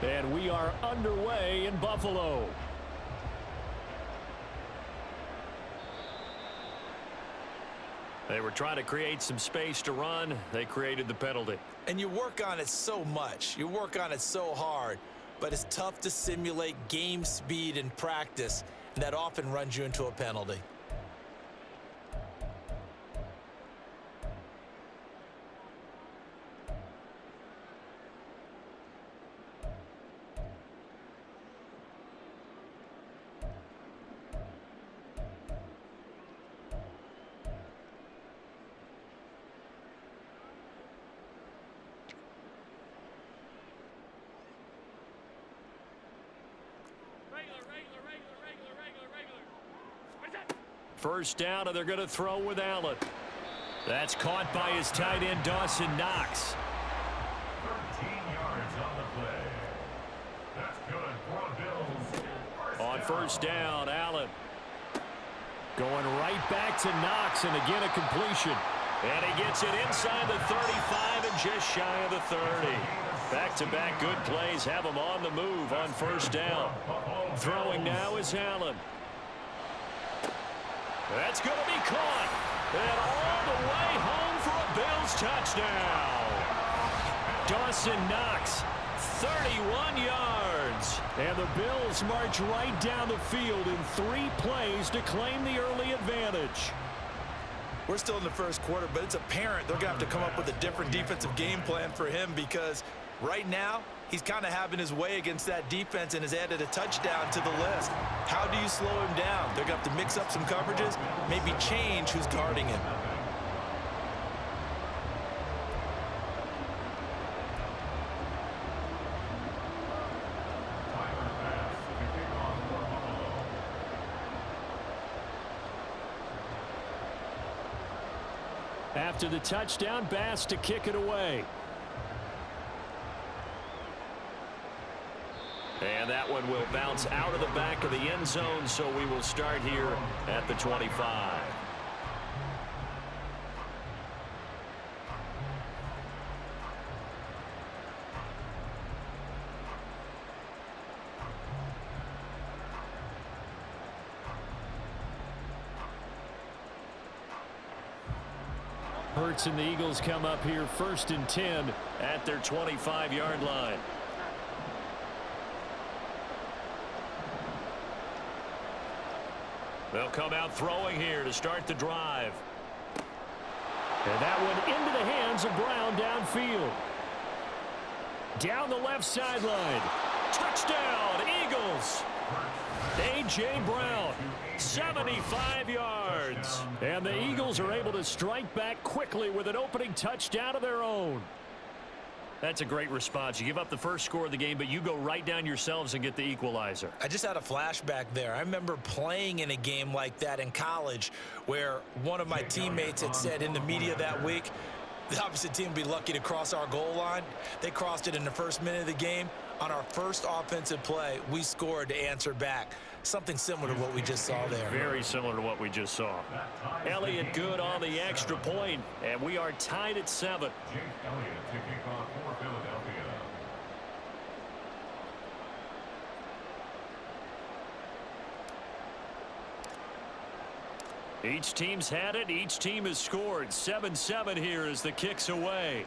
And we are underway in Buffalo. They were trying to create some space to run. They created the penalty. And you work on it so much. You work on it so hard. But it's tough to simulate game speed in practice. And that often runs you into a penalty. First down, and they're going to throw with Allen. That's caught by his tight end, Dawson Knox. 13 yards on the play. That's good for the Bills. On first down, Allen. Going right back to Knox, and again a completion. And he gets it inside the 35 and just shy of the 30. Back-to-back good plays have him on the move on first down. Throwing now is Allen. That's going to be caught. And all the way home for a Bills touchdown. Dawson Knox, 31 yards. And the Bills march right down the field in 3 plays to claim the early advantage. We're still in the first quarter, but it's apparent they're going to have to come up with a different defensive game plan for him because right now he's kind of having his way against that defense and has added a touchdown to the list. How do you slow him down? They're going to have to mix up some coverages, maybe change who's guarding him. After the touchdown, Bass to kick it away. And that one will bounce out of the back of the end zone, so we will start here at the 25. Hurts and the Eagles come up here 1st and 10 at their 25-yard line. They'll come out throwing here to start the drive. And that one into the hands of Brown downfield. Down the left sideline. Touchdown, Eagles. A.J. Brown, 75 yards. And the Eagles are able to strike back quickly with an opening touchdown of their own. That's a great response. You give up the first score of the game, but you go right down yourselves and get the equalizer. I just had a flashback there. I remember playing in a game like that in college where one of my teammates had said in the media that week, the opposite team would be lucky to cross our goal line. They crossed it in the first minute of the game. On our first offensive play, we scored to answer back. Something similar to what we just saw there. Very similar to what we just saw. Elliott good on the extra point, and we are tied at 7. Jake Elliott to kick off for Philadelphia. Each team's had it. Each team has scored. 7-7 here as the kick's away.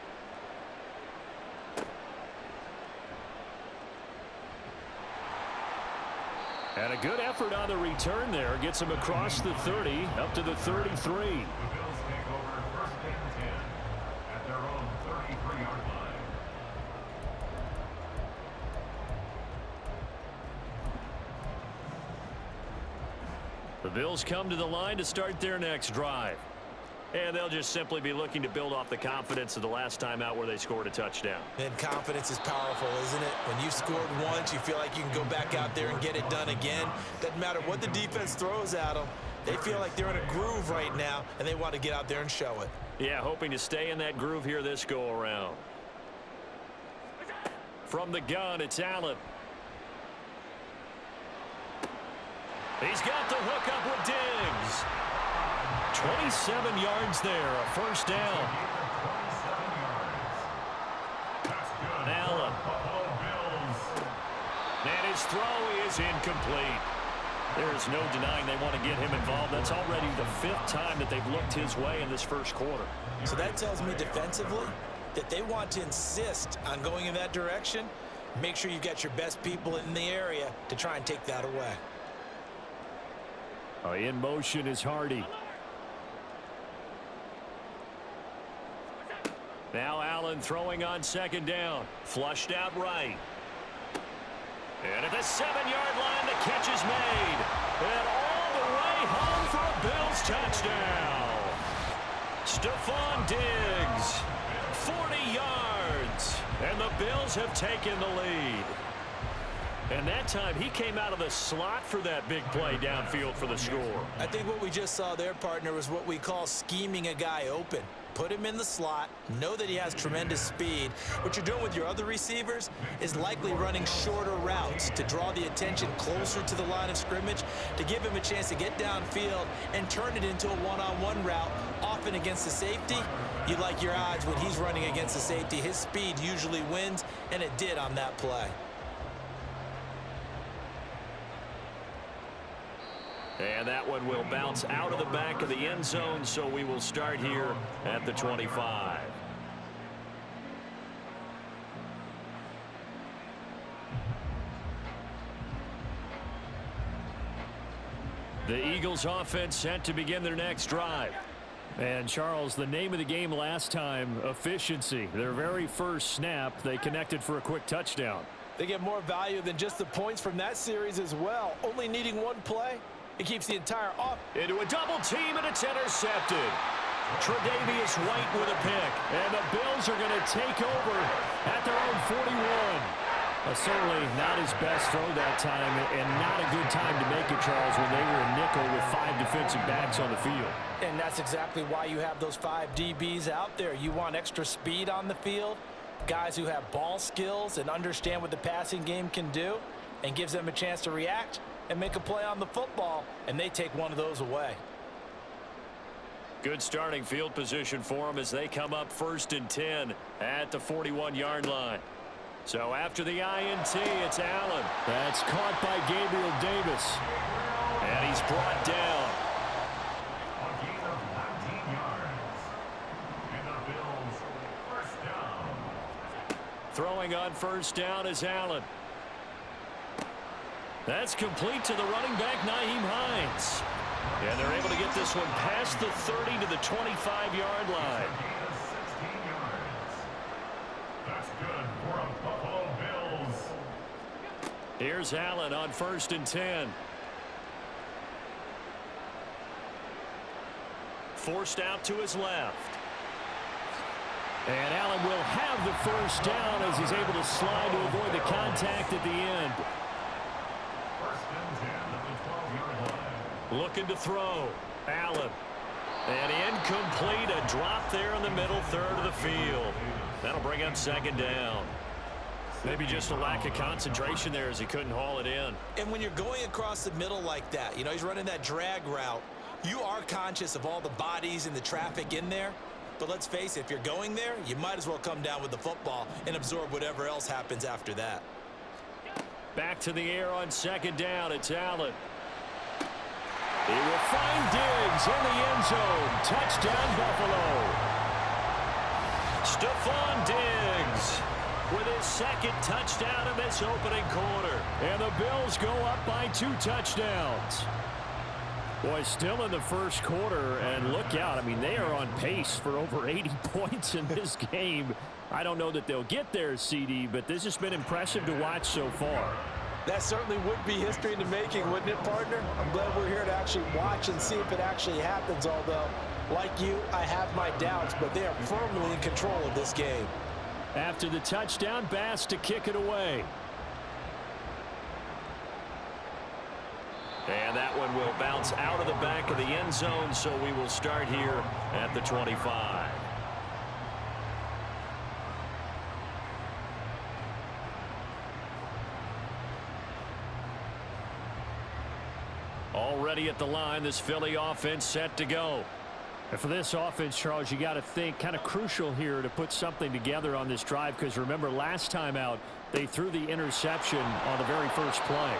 And a good effort on the return there. Gets him across the 30, up to the 33. The Bills take over 1st and 10 at their own 33-yard line. The Bills come to the line to start their next drive. And they'll just simply be looking to build off the confidence of the last time out where they scored a touchdown. And confidence is powerful, isn't it? When you've scored once, you feel like you can go back out there and get it done again. Doesn't matter what the defense throws at them. They feel like they're in a groove right now, and they want to get out there and show it. Yeah, hoping to stay in that groove here this go-around. From the gun, it's Allen. He's got the hook up with Diggs. 27 yards there, a first down. That's good. Allen. Buffalo Bills. And his throw is incomplete. There is no denying they want to get him involved. That's already the 5th time that they've looked his way in this first quarter. So that tells me defensively that they want to insist on going in that direction. Make sure you get your best people in the area to try and take that away. In motion is Hardy. Now Allen throwing on 2nd down. Flushed out right. And at the 7-yard line, the catch is made. And all the way home for a Bills touchdown. Stephon Diggs, 40 yards. And the Bills have taken the lead. And that time, he came out of the slot for that big play downfield for the score. I think what we just saw there, partner, was what we call scheming a guy open. Put him in the slot, know that he has tremendous speed. What you're doing with your other receivers is likely running shorter routes to draw the attention closer to the line of scrimmage, to give him a chance to get downfield and turn it into a one-on-one route, often against the safety. You like your odds when he's running against the safety. His speed usually wins, and it did on that play. And that one will bounce out of the back of the end zone, so we will start here at the 25. The Eagles offense set to begin their next drive. And Charles, the name of the game last time, efficiency. Their very first snap, they connected for a quick touchdown. They get more value than just the points from that series as well. Only needing one play. It keeps the entire off. Into a double team, and it's intercepted. Tre'Davious White with a pick. And the Bills are going to take over at their own 41. Certainly not his best throw that time, and not a good time to make it, Charles, when they were in nickel with 5 defensive backs on the field. And that's exactly why you have those 5 DBs out there. You want extra speed on the field, guys who have ball skills and understand what the passing game can do, and gives them a chance to react and make a play on the football, and they take one of those away. Good starting field position for them as they come up 1st and 10 at the 41-yard line. So after the INT, it's Allen. That's caught by Gabriel Davis. And he's brought down. A gain of 19 yards. And the Bills, 1st down. Throwing on 1st down is Allen. That's complete to the running back, Nyheim Hines. And they're able to get this one past the 30 to the 25-yard line. A gain of 16 yards. That's good for a Buffalo Bills. Here's Allen on 1st and 10. Forced out to his left. And Allen will have the 1st down as he's able to slide to avoid the contact at the end. 1st and 10 at the 12-yard line. Looking to throw. Allen. And incomplete. A drop there in the middle third of the field. That'll bring up 2nd down. Maybe just a lack of concentration there as he couldn't haul it in. And when you're going across the middle like that, you know, he's running that drag route, you are conscious of all the bodies and the traffic in there. But let's face it, if you're going there, you might as well come down with the football and absorb whatever else happens after that. Back to the air on 2nd down. It's Allen. He will find Diggs in the end zone. Touchdown, Buffalo. Stephon Diggs with his 2nd touchdown in this opening quarter. And the Bills go up by 2 touchdowns. Boy, still in the first quarter, and look out. I mean, they are on pace for over 80 points in this game. I don't know that they'll get there, CD, but this has been impressive to watch so far. That certainly would be history in the making, wouldn't it, partner? I'm glad we're here to actually watch and see if it actually happens, although, like you, I have my doubts, but they are firmly in control of this game. After the touchdown, Bass to kick it away. And that one will bounce out of the back of the end zone, so we will start here at the 25. Already at the line, this Philly offense set to go. And for this offense, Charles, you got to think kind of crucial here to put something together on this drive, because remember last time out, They threw the interception on the very first play.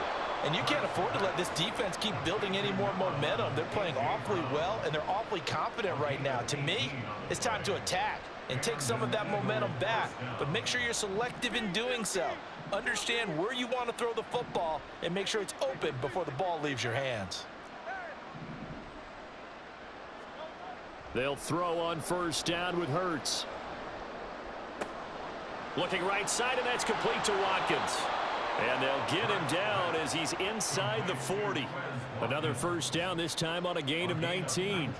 And you can't afford to let this defense keep building any more momentum. They're playing awfully well, and they're awfully confident right now. To me, it's time to attack and take some of that momentum back, but make sure you're selective in doing so. Understand where you want to throw the football and make sure it's open before the ball leaves your hands. They'll throw on first down with Hurts. Looking right side, and that's complete to Watkins. And they'll get him down as he's inside the 40. Another first down, this time on a gain of 19.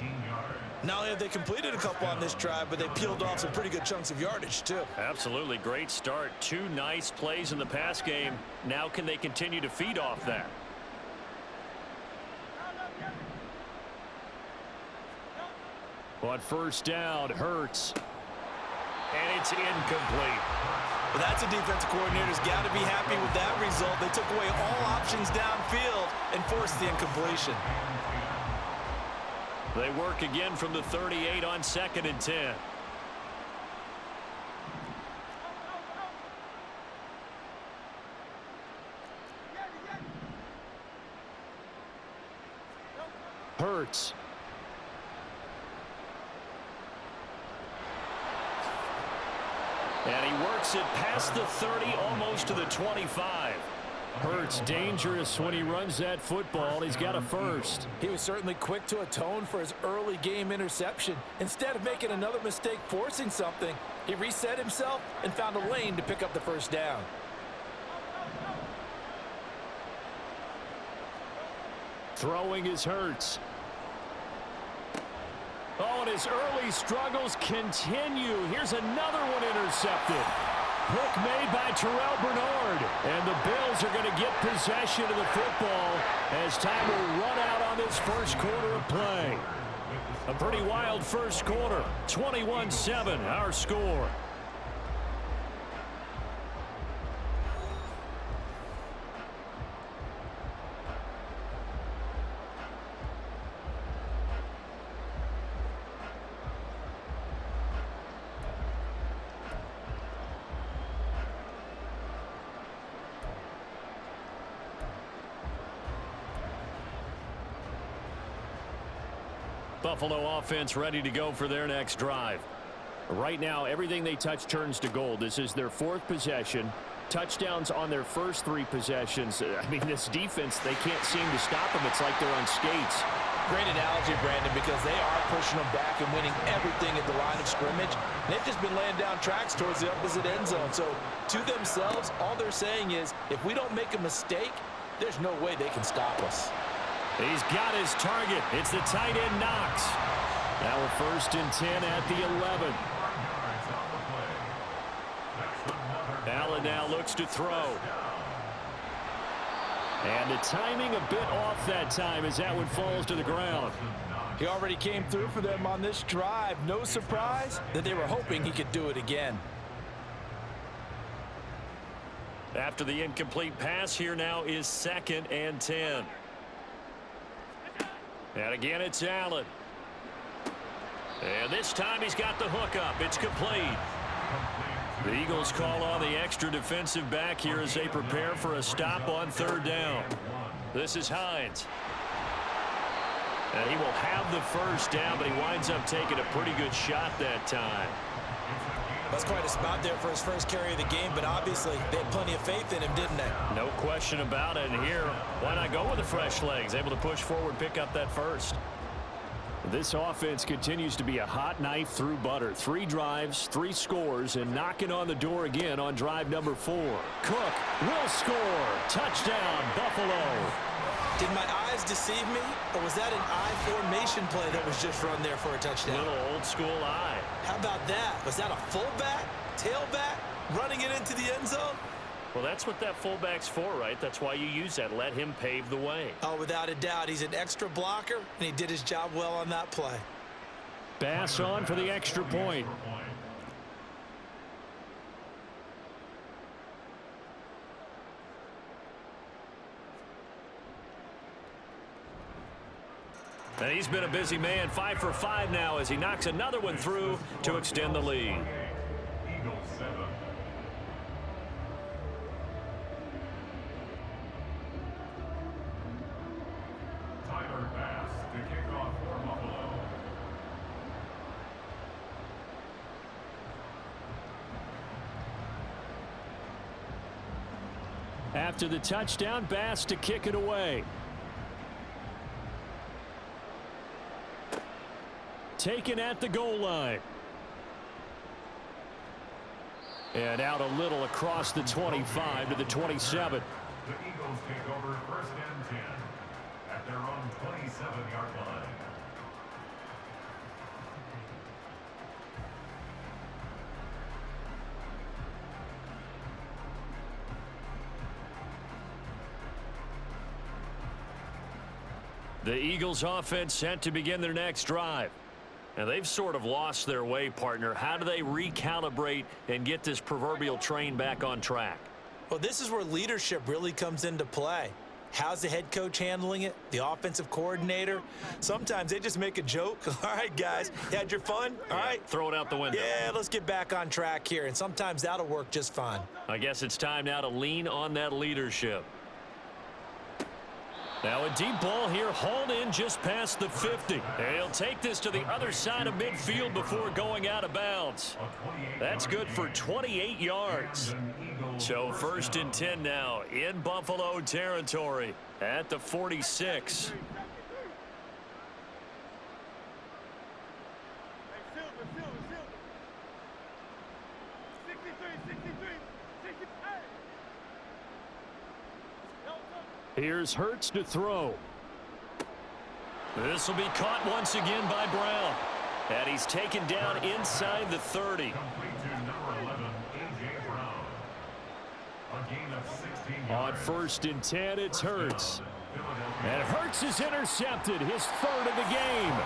Not only have they completed a couple on this drive, but they peeled off some pretty good chunks of yardage, too. Absolutely great start. 2 nice plays in the pass game. Now can they continue to feed off that? On first down, Hurts. And it's incomplete. Well, that's a defensive coordinator's got to be happy with that result. They took away all options downfield and forced the incompletion. They work again from the 38 on 2nd and 10. Hurts. And he works it past the 30, almost to the 25. Hurts dangerous when he runs that football. He's got a first. He was certainly quick to atone for his early game interception. Instead of making another mistake forcing something, he reset himself and found a lane to pick up the first down. Throwing is Hurts. Oh, and his early struggles continue. Here's another one intercepted. Pick made by Terrell Bernard. And the Bills are going to get possession of the football as time will run out on this first quarter of play. A pretty wild first quarter. 21-7, our score. Buffalo offense ready to go for their next drive. Right now, everything they touch turns to gold. This is their 4th possession. Touchdowns on their first 3 possessions. I mean, this defense, they can't seem to stop them. It's like they're on skates. Great analogy, Brandon, because they are pushing them back and winning everything at the line of scrimmage. And they've just been laying down tracks towards the opposite end zone. So, to themselves, all they're saying is, if we don't make a mistake, there's no way they can stop us. He's got his target. It's the tight end Knox. Now a 1st and 10 at the 11. Allen now looks to throw. And the timing a bit off that time as that one falls to the ground. He already came through for them on this drive. No surprise that they were hoping he could do it again. After the incomplete pass, here now is 2nd and 10. And again, it's Allen. And this time he's got the hook up. It's complete. The Eagles call on the extra defensive back here as they prepare for a stop on 3rd down. This is Hines. And he will have the first down, but he winds up taking a pretty good shot that time. That's quite a spot there for his first carry of the game, but obviously they had plenty of faith in him, didn't they? No question about it. And here, why not go with the fresh legs? Able to push forward, pick up that first. This offense continues to be a hot knife through butter. 3 drives, 3 scores, and knocking on the door again on drive number 4. Cook will score. Touchdown, Buffalo. Did my eyes deceive me, or was that an I formation play that was just run there for a touchdown? Little old school eye. How about that? Was that a fullback, tailback, running it into the end zone? Well, that's what that fullback's for, right? That's why you use that. Let him pave the way. Oh, without a doubt. He's an extra blocker, and he did his job well on that play. Bass on for the extra point. And he's been a busy man, 5 for 5 now as he knocks another one through to extend the lead. After the touchdown, Bass to kick it away. Taken at the goal line. And out a little across the 25 to the 27. The Eagles take over 1st and 10 at their own 27-yard line. The Eagles offense set to begin their next drive. And they've sort of lost their way, partner. How do they recalibrate and get this proverbial train back on track? Well, this is where leadership really comes into play. How's the head coach handling it? The offensive coordinator? Sometimes they just make a joke. All right, guys, you had your fun? All right. Throw it out the window. Yeah, let's get back on track here. And sometimes that'll work just fine. I guess it's time now to lean on that leadership. Now a deep ball here, hauled in just past the 50. And he'll take this to the other side of midfield before going out of bounds. That's good for 28 yards. So 1st and 10 now in Buffalo territory at the 46. Here's Hurts to throw. This will be caught once again by Brown. And he's taken down inside the 30. On 1st and 10, it's Hurts. And Hurts is intercepted, his 3rd of the game.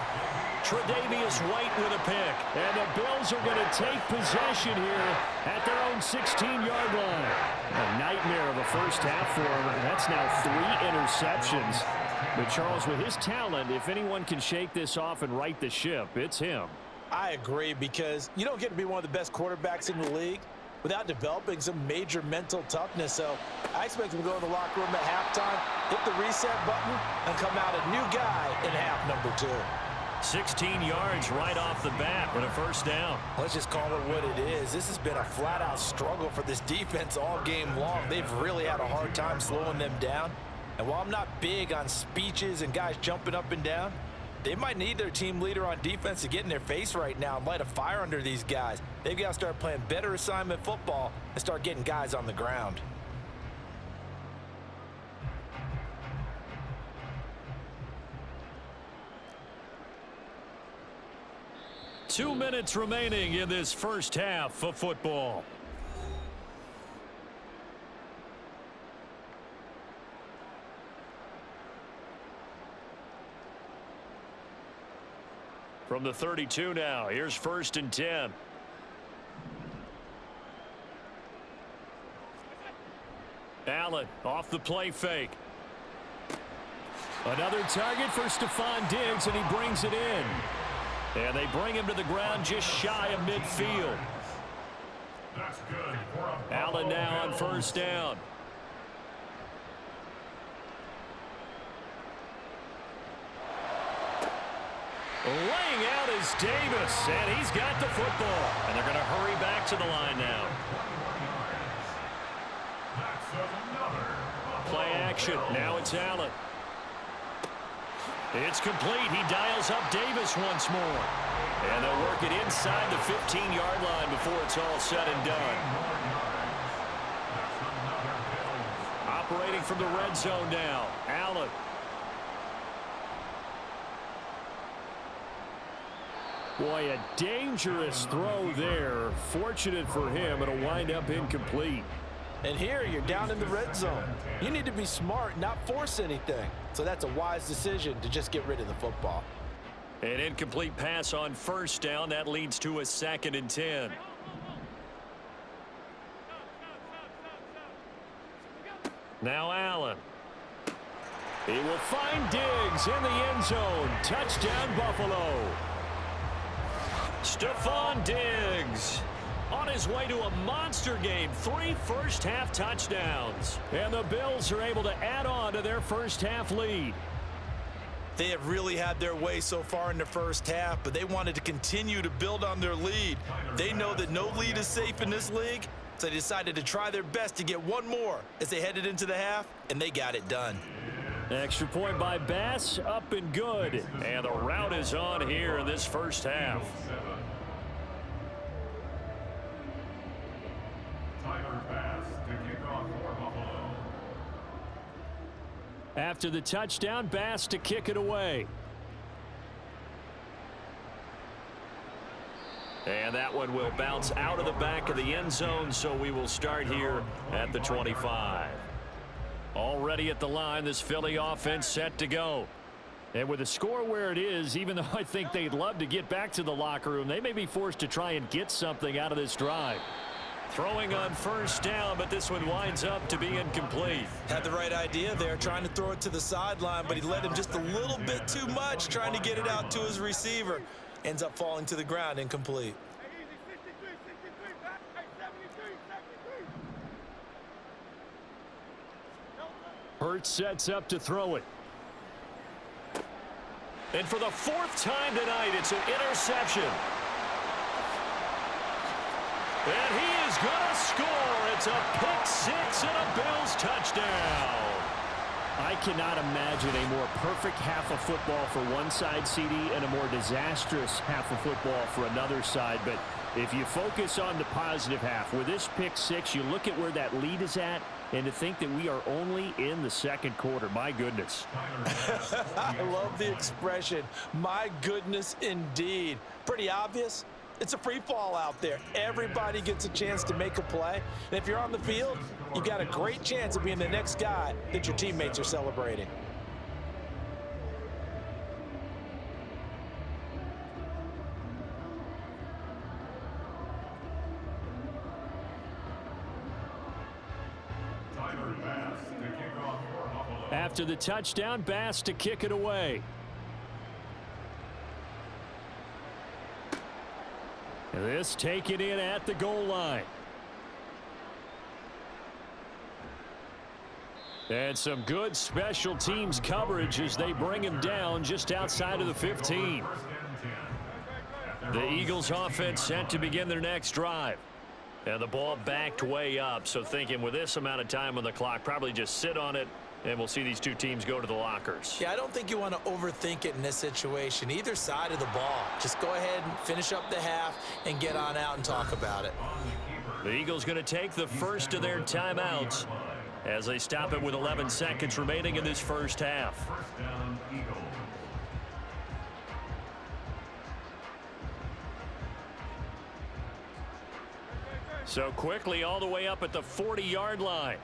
Tre'Davious White with a pick. And the Bills are going to take possession here at their own 16-yard line. A nightmare of a first half for him. That's now 3 interceptions. But Charles, with his talent, if anyone can shake this off and right the ship, it's him. I agree, because you don't get to be one of the best quarterbacks in the league without developing some major mental toughness. So I expect him to go in the locker room at halftime, hit the reset button, and come out a new guy in half number 2. 16 yards right off the bat and a 1st down. Let's just call it what it is. This has been a flat-out struggle for this defense all game long. They've really had a hard time slowing them down. And while I'm not big on speeches and guys jumping up and down, they might need their team leader on defense to get in their face right now and light a fire under these guys. They've got to start playing better assignment football and start getting guys on the ground. Two minutes remaining in this first half of football. From the 32 now, here's 1st and 10. Allen off the play fake. Another target for Stephon Diggs, and he brings it in. And they bring him to the ground just shy of midfield. That's good for Allen now on 1st down. Laying out is Davis, and he's got the football. And they're going to hurry back to the line now. Play action. Now it's Allen. It's complete. He dials up Davis once more. And they'll work it inside the 15-yard line before it's all said and done. Operating from the red zone now. Allen. Boy, a dangerous throw there. Fortunate for him, it'll wind up incomplete. And here, you're down in the red zone. You need to be smart, not force anything. So that's a wise decision to just get rid of the football. An incomplete pass on 1st down. That leads to a 2nd and 10. Now Allen. He will find Diggs in the end zone. Touchdown, Buffalo. Stephon Diggs on his way to a monster game. 3 first-half touchdowns. And the Bills are able to add on to their first-half lead. They have really had their way so far in the first half, but they wanted to continue to build on their lead. They know that no lead is safe in this league, So they decided to try their best to get one more as they headed into the half, and they got it done. Extra point by Bass, up and good. And the rout is on here in this first half. Tyler Bass to kick off for Buffalo. After the touchdown, Bass to kick it away. And that one will bounce out of the back of the end zone, so we will start here at the 25. Already at the line, this Philly offense set to go. And with the score where it is, even though I think they'd love to get back to the locker room, they may be forced to try and get something out of this drive. Throwing on first down, but this one winds up to be incomplete. Had the right idea there, trying to throw it to the sideline, but he led him just a little bit too much, trying to get it out to his receiver. Ends up falling to the ground, incomplete. Hurts sets up to throw it. And for the fourth time tonight, it's an interception. And he is going to score. It's a pick six and a Bills touchdown. I cannot imagine a more perfect half of football for one side, CD, and a more disastrous half of football for another side. But if you focus on the positive half, with this pick six, you look at where that lead is at, and to think that we are only in the second quarter. My goodness. I love the expression, my goodness indeed. Pretty obvious. It's a free fall out there. Everybody gets a chance to make a play. And if you're on the field, you've got a great chance of being the next guy that your teammates are celebrating. Tyler Bass to kick off for Buffalo. After the touchdown, Bass to kick it away. This taken in at the goal line. And some good special teams coverage as they bring him down just outside of the 15. The Eagles offense set to begin their next drive. And the ball backed way up, so thinking with this amount of time on the clock, probably just sit on it, and we'll see these two teams go to the lockers. Yeah, I don't think you want to overthink it in this situation. Either side of the ball. Just go ahead and finish up the half and get on out and talk about it. The Eagles going to take the first of their timeouts as they stop it with 11 seconds remaining in this first half. First down, Eagles. So quickly all the way up at the 40-yard line.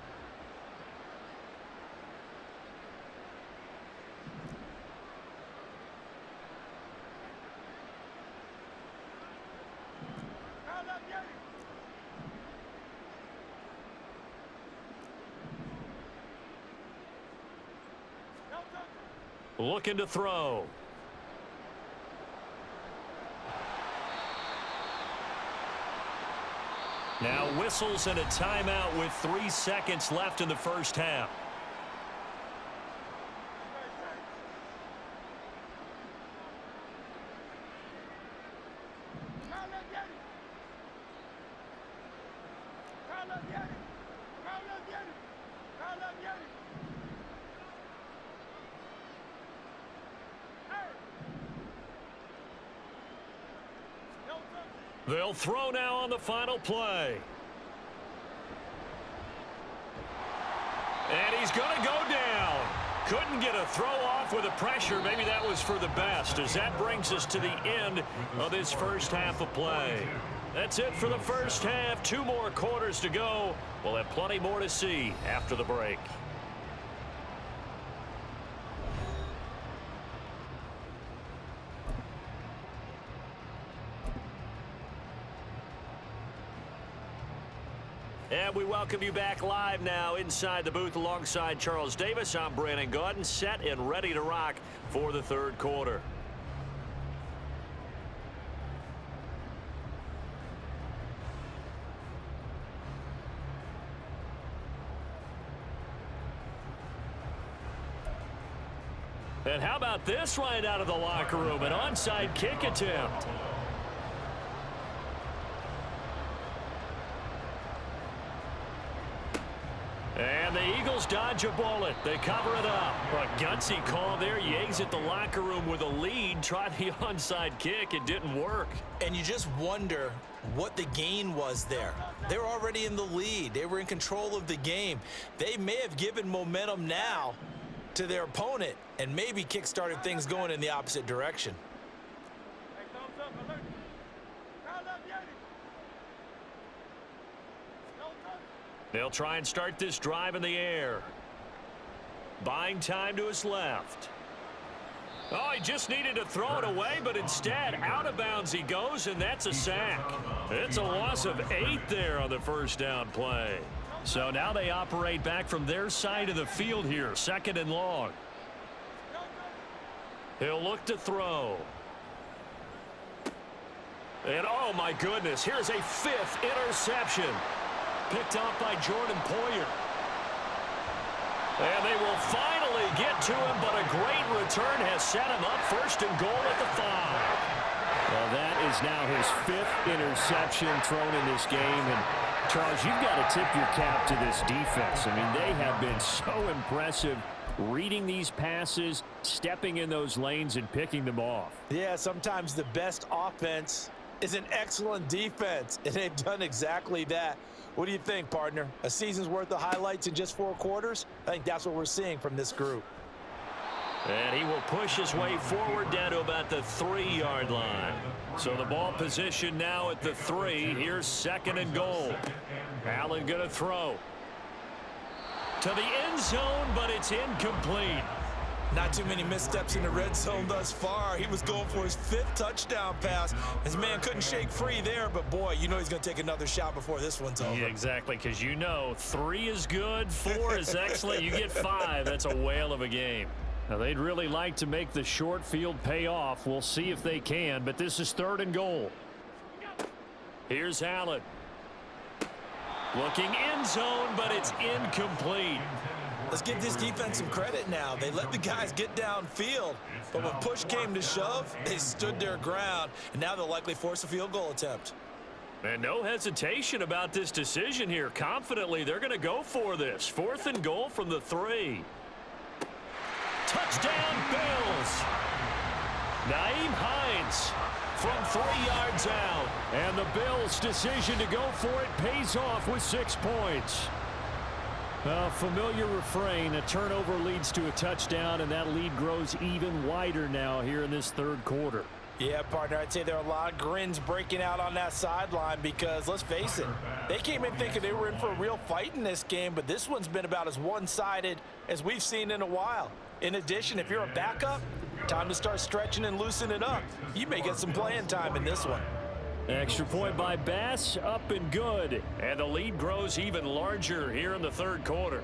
Looking to throw. Now whistles and a timeout with 3 seconds left in the first half. They'll throw now on the final play. And he's going to go down. Couldn't get a throw off with the pressure. Maybe that was for the best, as that brings us to the end of this first half of play. That's it for the first half. 2 more quarters to go. We'll have plenty more to see after the break. And we welcome you back live now inside the booth alongside Charles Davis. I'm Brandon Gaudin, set and ready to rock for the third quarter. And how about this right out of the locker room? An onside kick attempt. the Eagles dodge a bullet. They cover it up. A gutsy call there. You exit the locker room with a lead. Try the onside kick. It didn't work. And you just wonder what the gain was there. They were already in the lead. They were in control of the game. They may have given momentum now to their opponent and maybe kick-started things going in the opposite direction. They'll try and start this drive in the air. Buying time to his left. Oh, he just needed to throw it away, but instead, out of bounds he goes, and that's a sack. It's a loss of 8 there on the first down play. So now they operate back from their side of the field here, 2nd and long. He'll look to throw. And oh my goodness, here's a 5th interception. Picked off by Jordan Poyer. And they will finally get to him, but a great return has set him up 1st and goal at the 5. Well, that is now his 5th interception thrown in this game. And, Charles, you've got to tip your cap to this defense. I mean, they have been so impressive reading these passes, stepping in those lanes, and picking them off. Yeah, sometimes the best offense is an excellent defense, and they've done exactly that. What do you think, partner? A season's worth of highlights in just 4 quarters? I think that's what we're seeing from this group. And he will push his way forward down to about the 3-yard line. So the ball position now at the 3. Here's 2nd and goal. Allen going to throw. To the end zone, but it's incomplete. Not too many missteps in the red zone thus far. He was going for his 5th touchdown pass. His man couldn't shake free there, but boy, you know he's going to take another shot before this one's over. Yeah, exactly, because you know 3 is good, 4 is excellent. You get 5. That's a whale of a game. Now, they'd really like to make the short field pay off. We'll see if they can, but this is 3rd and goal. Here's Allen. Looking end zone, but it's incomplete. Let's give this defense some credit now. They let the guys get downfield, but when push came to shove, they stood their ground, and now they'll likely force a field goal attempt. And no hesitation about this decision here. Confidently, they're going to go for this. 4th and goal from the 3. Touchdown, Bills. Nyheim Hines from 3 yards out. And the Bills' decision to go for it pays off with 6 points. A familiar refrain, a turnover leads to a touchdown, and that lead grows even wider now here in this 3rd quarter. Yeah, partner, I'd say there are a lot of grins breaking out on that sideline because, let's face it, they came in thinking they were in for a real fight in this game, but this one's been about as one-sided as we've seen in a while. In addition, if you're a backup, time to start stretching and loosening up. You may get some playing time in this one. Extra point by Bass, up and good. And the lead grows even larger here in the 3rd quarter.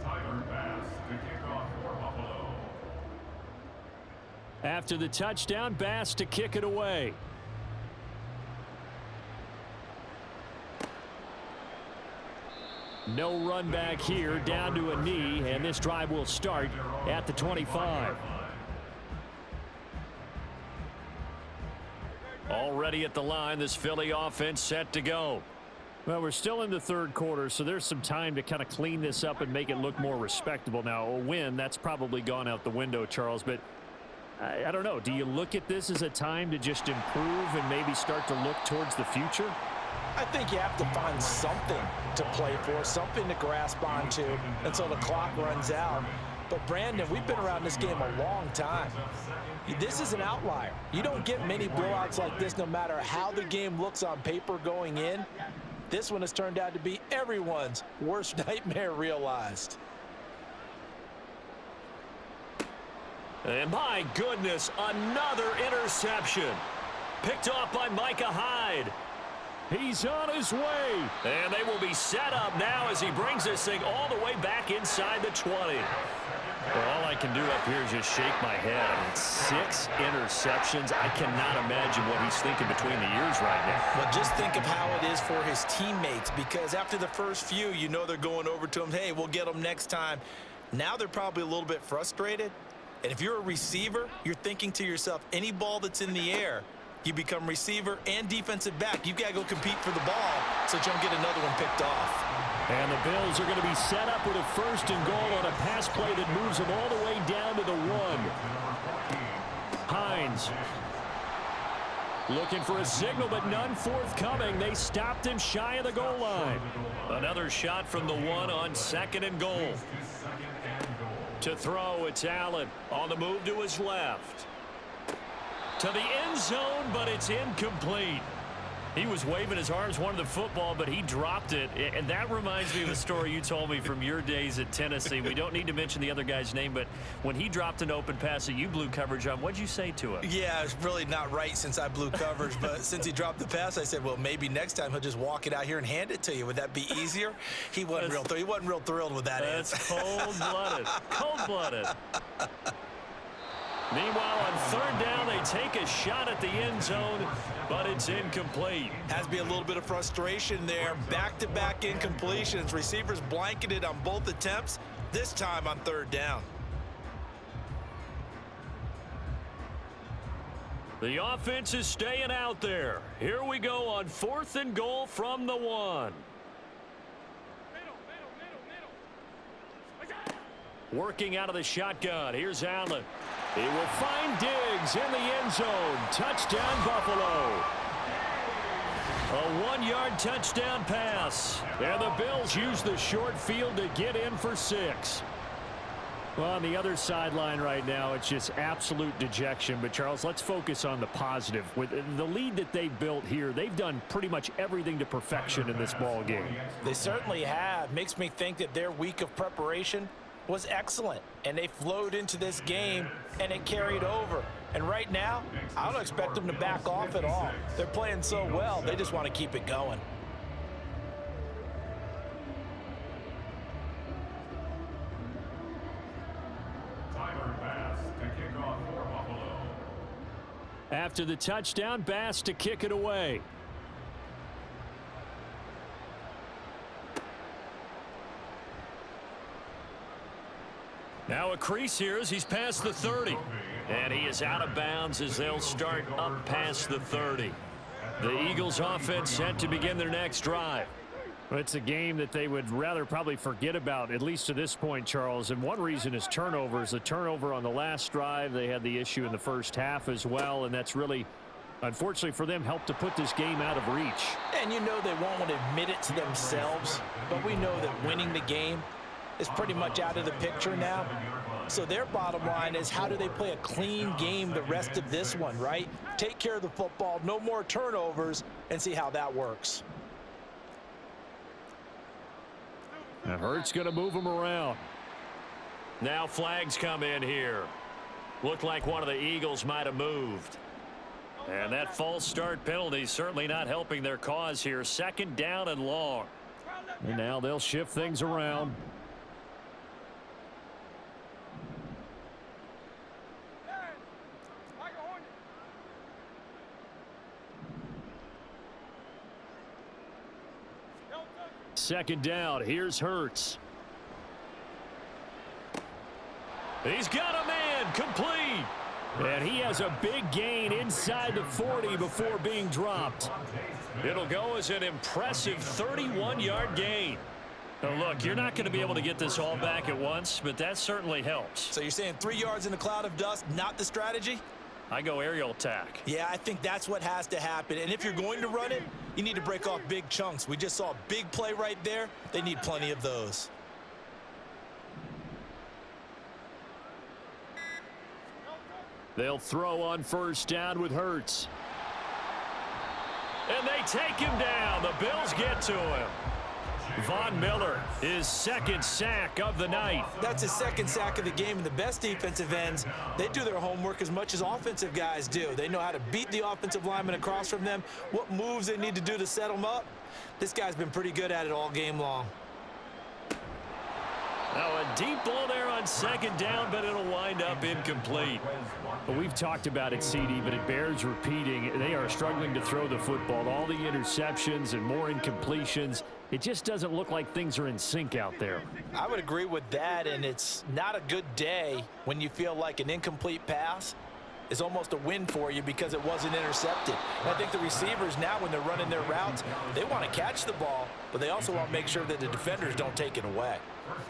Tyler Bass to kick off for Buffalo. After the touchdown, Bass to kick it away. No run back here, down to a knee, and this drive will start at the 25. Already at the line, this Philly offense set to go. Well, we're still in the 3rd quarter, so there's some time to kind of clean this up and make it look more respectable. Now, a win, that's probably gone out the window, Charles, but I don't know. Do you look at this as a time to just improve and maybe start to look towards the future? I think you have to find something to play for, something to grasp onto until the clock runs out. But, Brandon, we've been around this game a long time. This is an outlier. You don't get many blowouts like this no matter how the game looks on paper going in. This one has turned out to be everyone's worst nightmare realized. And my goodness, another interception. Picked off by Micah Hyde. He's on his way. And they will be set up now as he brings this thing all the way back inside the 20. Well, all I can do up here is just shake my head. I mean, 6 interceptions. I cannot imagine what he's thinking between the ears right now. Well, just think of how it is for his teammates, because after the first few, you know they're going over to him, hey, we'll get them next time. Now they're probably a little bit frustrated. And if you're a receiver, you're thinking to yourself, any ball that's in the air, you become receiver and defensive back. You've got to go compete for the ball so you don't get another one picked off. And the Bills are going to be set up with a 1st and goal on a pass play that moves them all the way down to the 1. Hines looking for a signal, but none forthcoming. They stopped him shy of the goal line. Another shot from the 1 on 2nd and goal. To throw, it's Allen on the move to his left. To the end zone, but it's incomplete. He was waving his arms, wanted the football, but he dropped it. And that reminds me of a story you told me from your days at Tennessee. We don't need to mention the other guy's name, but when he dropped an open pass that you blew coverage on, what'd you say to him? Yeah, it's really not right since I blew coverage, but since he dropped the pass, I said, well, maybe next time he'll just walk it out here and hand it to you. Would that be easier? He wasn't real thrilled with that answer. That's cold-blooded. Cold-blooded. Meanwhile, on 3rd down, they take a shot at the end zone, but it's incomplete. Has to be a little bit of frustration there. Back-to-back incompletions. Receivers blanketed on both attempts, this time on 3rd down. The offense is staying out there. Here we go on 4th and goal from the 1. Working out of the shotgun. Here's Allen. He will find Diggs in the end zone. Touchdown, Buffalo. A 1-yard touchdown pass. And the Bills use the short field to get in for 6. Well, on the other sideline right now, it's just absolute dejection. But, Charles, let's focus on the positive. With the lead that they've built here, they've done pretty much everything to perfection in this ball game. They certainly have. Makes me think that their week of preparation was excellent, and they flowed into this game, and it carried over. And right now, I don't expect them to back off at all. They're playing so well, they just want to keep it going. After the touchdown, Bass to kick it away. Now a crease here as he's past the 30. And he is out of bounds as they'll start up past the 30. The Eagles offense set to begin their next drive. Well, it's a game that they would rather probably forget about, at least to this point, Charles. And one reason is turnovers. The turnover on the last drive, they had the issue in the first half as well. And that's really, unfortunately for them, helped to put this game out of reach. And you know they won't admit it to themselves, but we know that winning the game is pretty much out of the picture now. So their bottom line is, how do they play a clean game the rest of this one, right? Take care of the football, no more turnovers, and see how that works. Now Hurts going to move him around. Now flags come in here. Looked like one of the Eagles might have moved. And that false start penalty certainly not helping their cause here. 2nd down and long. And now they'll shift things around. Second down. Here's Hurts. He's got a man. Complete. And he has a big gain inside the 40 before being dropped. It'll go as an impressive 31-yard gain. Now, look, you're not going to be able to get this all back at once, but that certainly helps. So you're saying 3 yards in a cloud of dust, not the strategy? I go aerial attack. Yeah, I think that's what has to happen. And if you're going to run it, you need to break off big chunks. We just saw a big play right there. They need plenty of those. They'll throw on 1st down with Hurts. And they take him down. The Bills get to him. Von Miller, his 2nd sack of the night. That's his 2nd sack of the game. And the best defensive ends, they do their homework as much as offensive guys do. They know how to beat the offensive lineman across from them, what moves they need to do to set them up. This guy's been pretty good at it all game long. Now a deep ball there on 2nd down, but it'll wind up incomplete. Well, we've talked about it, CD, but it bears repeating. They are struggling to throw the football. All the interceptions and more incompletions. It just doesn't look like things are in sync out there. I would agree with that, and it's not a good day when you feel like an incomplete pass is almost a win for you because it wasn't intercepted. And I think the receivers now, when they're running their routes, they want to catch the ball, but they also want to make sure that the defenders don't take it away.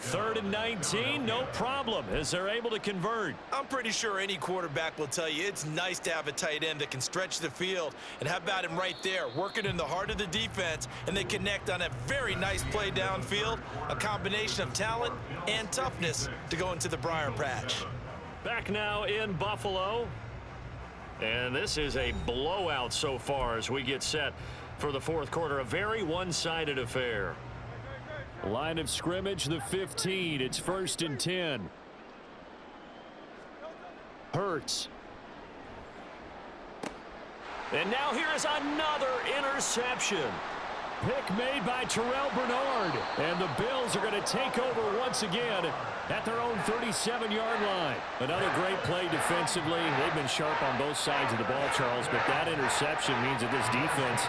3rd and 19, no problem, as they're able to convert. I'm pretty sure any quarterback will tell you it's nice to have a tight end that can stretch the field. And how about him right there, working in the heart of the defense, and they connect on a very nice play downfield, a combination of talent and toughness to go into the briar patch. Back now in Buffalo. And this is a blowout so far as we get set for the 4th quarter. A very one-sided affair. Line of scrimmage, the 15. It's 1st and 10. Hurts. And now here is another interception. Pick made by Terrell Bernard. And the Bills are going to take over once again at their own 37-yard line. Another great play defensively. They've been sharp on both sides of the ball, Charles, but that interception means that this defense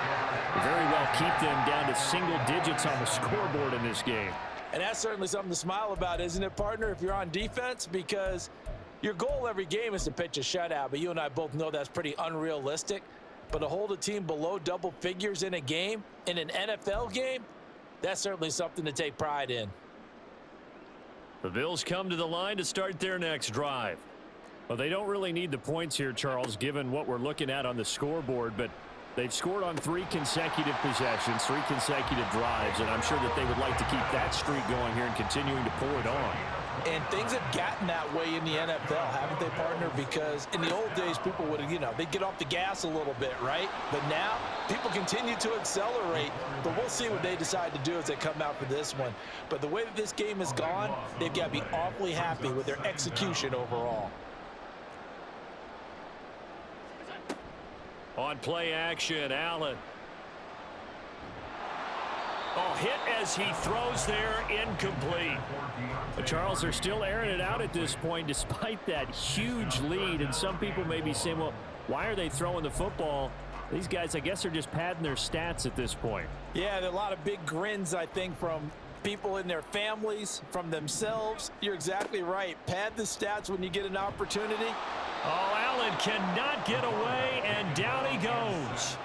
will very well keep them down to single digits on the scoreboard in this game. And that's certainly something to smile about, isn't it, partner, if you're on defense? Because your goal every game is to pitch a shutout, but you and I both know that's pretty unrealistic. But to hold a team below double figures in a game, in an NFL game, that's certainly something to take pride in. The Bills come to the line to start their next drive. Well, they don't really need the points here, Charles, given what we're looking at on the scoreboard, but they've scored on 3 consecutive possessions, 3 consecutive drives, and I'm sure that they would like to keep that streak going here and continuing to pull it on. And things have gotten that way in the NFL, haven't they, partner? Because in the old days, people would, they'd get off the gas a little bit, right? But now, people continue to accelerate. But we'll see what they decide to do as they come out for this one. But the way that this game has gone, they've got to be awfully happy with their execution overall. On play action, Allen. Oh, hit as he throws there, incomplete. But Charles, they're still airing it out at this point despite that huge lead. And some people may be saying, well, why are they throwing the football? These guys, I guess, are just padding their stats at this point. Yeah, there are a lot of big grins, I think, from people in their families, from themselves. You're exactly right. Pad the stats when you get an opportunity. Oh, Allen cannot get away, and down he goes.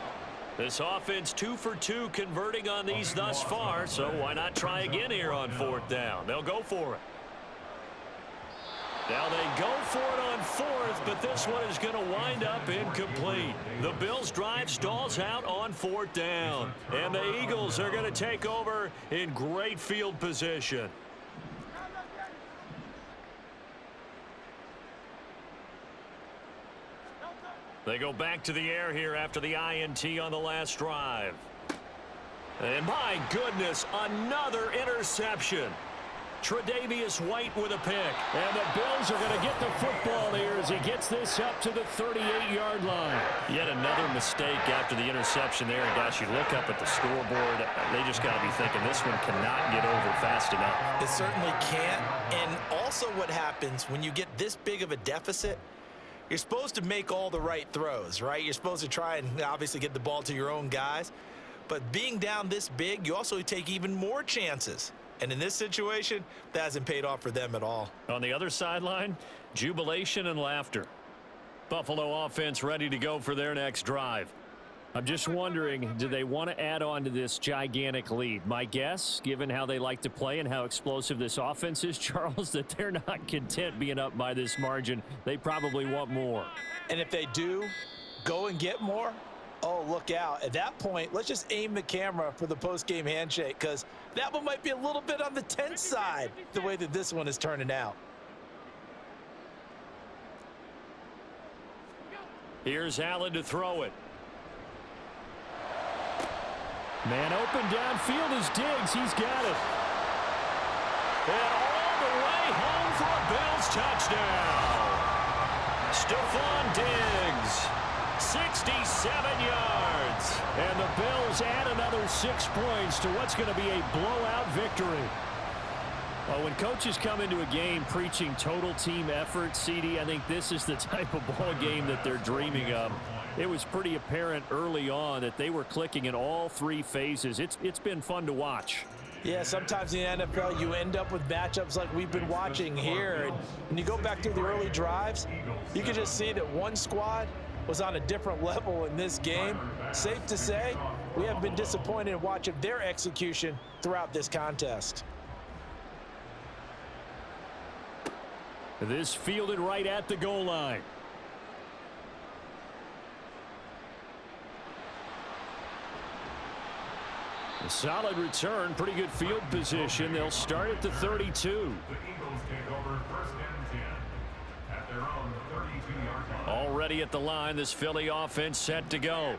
This offense 2 for 2 converting on these thus far, so why not try again here on 4th down? They'll go for it. Now they go for it on 4th, but this one is going to wind up incomplete. The Bills' drive stalls out on 4th down, and the Eagles are going to take over in great field position. They go back to the air here after the INT on the last drive. And my goodness, another interception. Tre'Davious White with a pick. And the Bills are going to get the football here as he gets this up to the 38-yard line. Yet another mistake after the interception there. And gosh, you look up at the scoreboard, they just got to be thinking this one cannot get over fast enough. It certainly can't. And also what happens when you get this big of a deficit, you're supposed to make all the right throws, right? You're supposed to try and obviously get the ball to your own guys. But being down this big, you also take even more chances. And in this situation, that hasn't paid off for them at all. On the other sideline, jubilation and laughter. Buffalo offense ready to go for their next drive. I'm just wondering, do they want to add on to this gigantic lead? My guess, given how they like to play and how explosive this offense is, Charles, that they're not content being up by this margin. They probably want more. And if they do go and get more, oh, look out. At that point, let's just aim the camera for the post-game handshake, because that one might be a little bit on the tense side, the way that this one is turning out. Here's Allen to throw it. Man open downfield is Diggs. He's got it. And all the way home for a Bills touchdown. Stephon Diggs, 67 yards. And the Bills add another 6 points to what's going to be a blowout victory. Well, when coaches come into a game preaching total team effort, CD, I think this is the type of ball game that they're dreaming of. It was pretty apparent early on that they were clicking in all 3 phases. It's been fun to watch. Yeah, sometimes in the NFL, you end up with matchups like we've been watching here. And when you go back to the early drives, you can just see that one squad was on a different level in this game. Safe to say, we have been disappointed in watching their execution throughout this contest. This fielded right at the goal line. A solid return, pretty good field position. They'll start at the 32. The Eagles take over 1st and 10 at their own 32-yard line. Already at the line, this Philly offense set to go.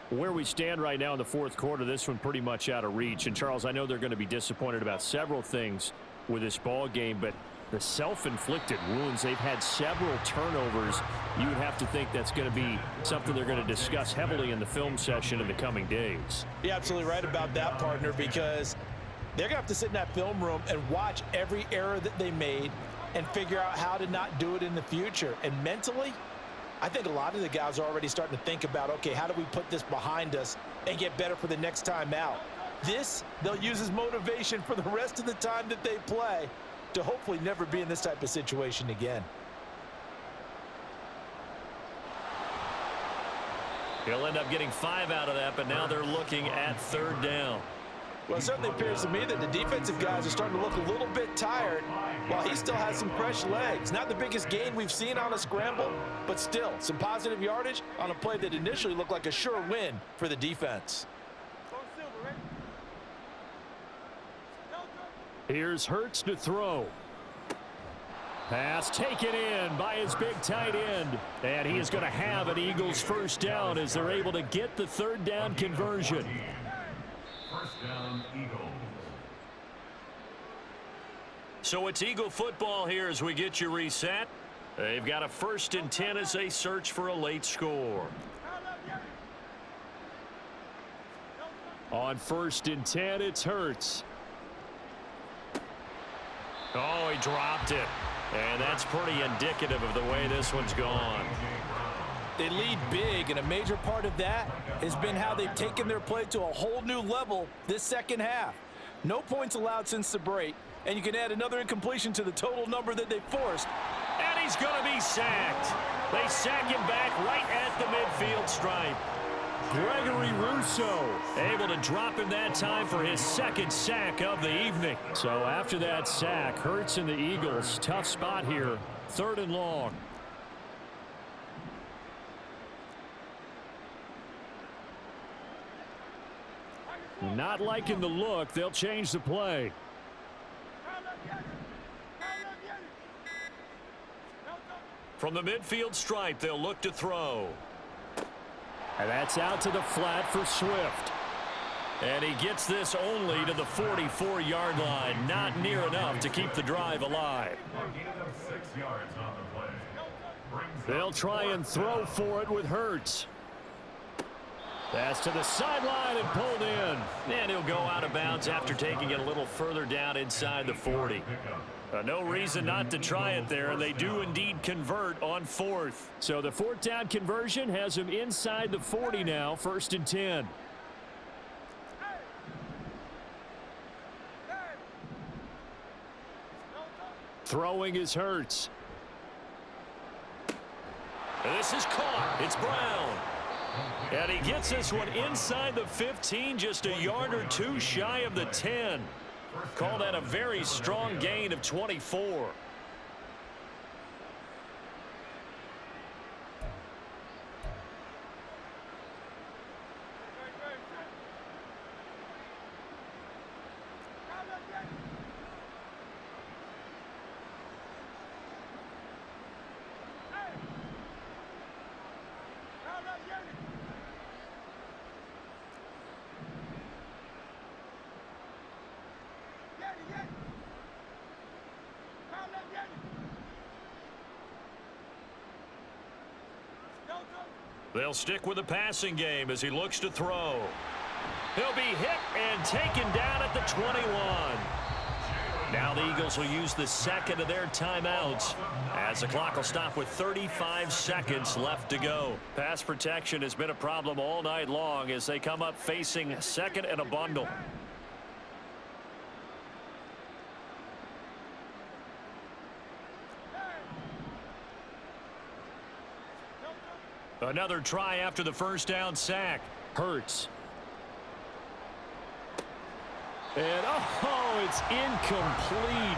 Where we stand right now in the fourth quarter, this one pretty much out of reach. And Charles, I know they're going to be disappointed about several things with this ball game, but the self-inflicted wounds, they've had several turnovers. You would have to think that's going to be something they're going to discuss heavily in the film session in the coming days. You're absolutely right about that, partner, because they're going to have to sit in that film room and watch every error that they made and figure out how to not do it in the future. And mentally, I think a lot of the guys are already starting to think about, okay, how do we put this behind us and get better for the next time out? This, they'll use as motivation for the rest of the time that they play to hopefully never be in this type of situation again. He'll end up getting 5 out of that, but now they're looking at 3rd down. Well, it certainly appears to me that the defensive guys are starting to look a little bit tired while he still has some fresh legs. Not the biggest gain we've seen on a scramble, but still some positive yardage on a play that initially looked like a sure win for the defense. Here's Hurts to throw. Pass taken in by his big tight end. And he is going to have an Eagles 1st down as they're able to get the 3rd down conversion. 1st down, Eagles. So it's Eagle football here as we get you reset. They've got a 1st and 10 as they search for a late score. On 1st and 10, it's Hurts. Oh, he dropped it. And that's pretty indicative of the way this one's gone. They lead big, and a major part of that has been how they've taken their play to a whole new level this second half. No points allowed since the break, and you can add another incompletion to the total number that they forced. And he's going to be sacked. They sack him back right at the midfield stripe. Gregory Rousseau able to drop him that time for his 2nd sack of the evening. So after that sack, Hurts and the Eagles, tough spot here, 3rd and long. Not liking the look, they'll change the play. From the midfield stripe, they'll look to throw. And that's out to the flat for Swift. And he gets this only to the 44-yard line. Not near enough to keep the drive alive. They'll try and throw for it with Hurts. That's to the sideline and pulled in. And he'll go out of bounds after taking it a little further down inside the 40. No reason not to try it there. They do indeed convert on 4th. So the 4th down conversion has him inside the 40 now, 1st and 10. Throwing is Hurts. This is caught. It's Brown. And he gets this one inside the 15, just a yard or 2 shy of the 10. Call that a very strong gain of 24. They'll stick with the passing game as he looks to throw. He'll be hit and taken down at the 21. Now the Eagles will use the 2nd of their timeouts as the clock will stop with 35 seconds left to go. Pass protection has been a problem all night long as they come up facing 2nd and a bundle. Another try after the first down sack. Hurts. And, oh, it's incomplete.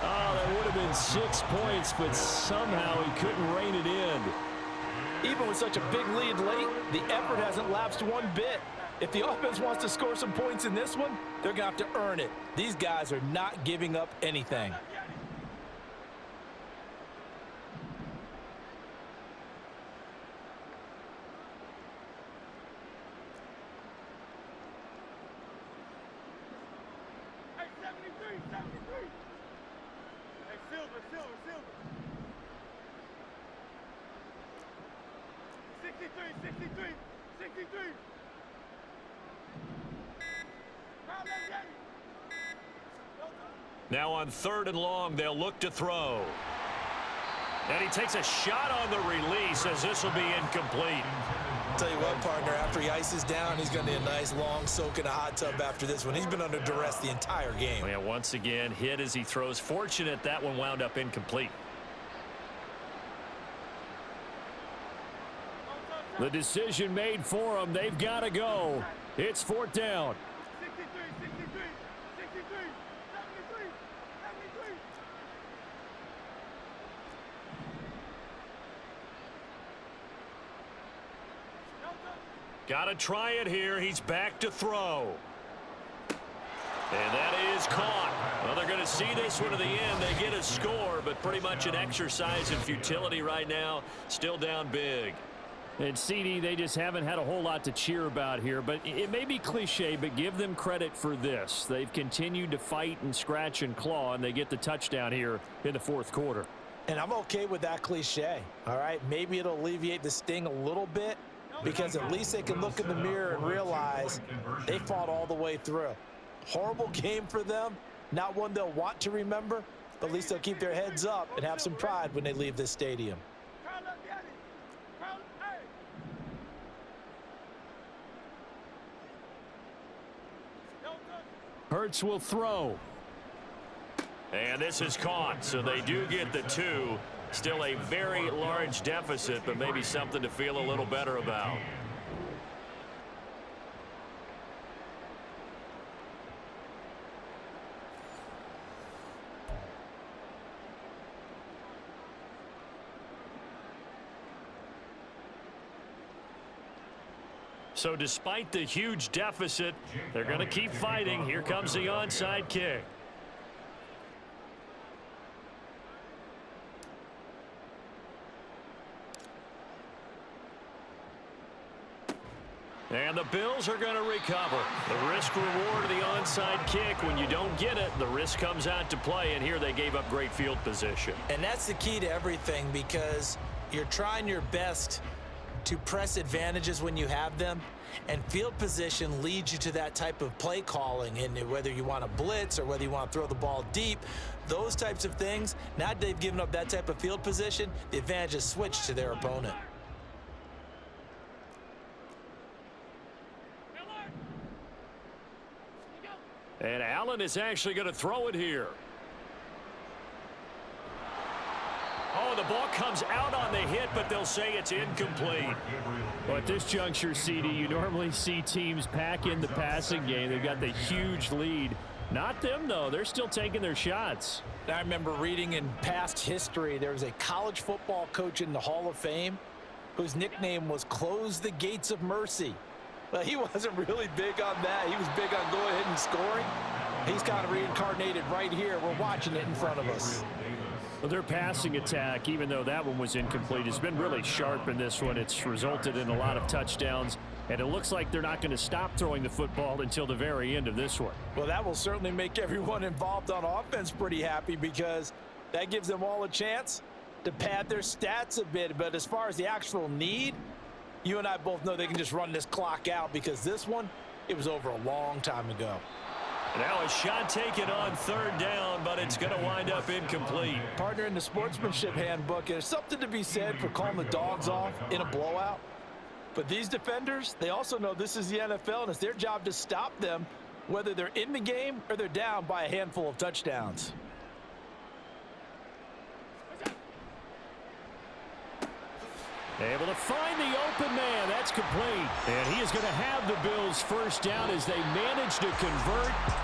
Oh, that would have been 6 points, but somehow he couldn't rein it in. Even with such a big lead late, the effort hasn't lapsed one bit. If the offense wants to score some points in this one, they're going to have to earn it. These guys are not giving up anything. Now on 3rd and long, they'll look to throw. And he takes a shot on the release as this will be incomplete. Tell you what, partner, after he ices down, he's going to need a nice long soak in a hot tub after this one. He's been under duress the entire game. Yeah, once again, hit as he throws. Fortunate that one wound up incomplete. The decision made for them. They've got to go. It's 4th down. Got to try it here. He's back to throw. And that is caught. Well, they're going to see this one to the end. They get a score, but pretty much an exercise in futility right now. Still down big. And CD, they just haven't had a whole lot to cheer about here. But it may be cliche, but give them credit for this. They've continued to fight and scratch and claw, and they get the touchdown here in the 4th quarter. And I'm okay with that cliche, all right? Maybe it'll alleviate the sting a little bit, because at least they can look in the mirror and realize they fought all the way through. Horrible game for them, not one they'll want to remember, but at least they'll keep their heads up and have some pride when they leave this stadium. Hurts will throw. And this is caught, so they do get the 2. Still a very large deficit, but maybe something to feel a little better about. So despite the huge deficit, they're going to keep fighting. Here comes the onside kick. And the Bills are going to recover. The risk reward of the onside kick. When you don't get it, the risk comes out to play, and here they gave up great field position. And that's the key to everything, because you're trying your best to press advantages when you have them, and field position leads you to that type of play calling. And whether you want to blitz or whether you want to throw the ball deep, those types of things, now that they've given up that type of field position, the advantage is switched to their opponent. And Allen is actually going to throw it here. Oh, the ball comes out on the hit, but they'll say it's incomplete. Well, at this juncture, CD, you normally see teams pack in the passing game. They've got the huge lead. Not them, though. They're still taking their shots. I remember reading in past history, there was a college football coach in the Hall of Fame whose nickname was Close the Gates of Mercy. Well, he wasn't really big on that. He was big on going ahead and scoring. He's kind of reincarnated right here. We're watching it in front of us. Well, their passing attack, even though that one was incomplete, has been really sharp in this one. It's resulted in a lot of touchdowns, and it looks like they're not going to stop throwing the football until the very end of this one. Well, that will certainly make everyone involved on offense pretty happy, because that gives them all a chance to pad their stats a bit. But as far as the actual need, you and I both know they can just run this clock out, because this one, it was over a long time ago. Now a shot taken on 3rd down, but it's going to wind up incomplete. Partner, in the sportsmanship handbook, there's something to be said for calling the dogs off in a blowout. But these defenders, they also know this is the NFL, and it's their job to stop them, whether they're in the game or they're down by a handful of touchdowns. Able to find the open man. That's complete. And he is going to have the Bills first down as they manage to convert.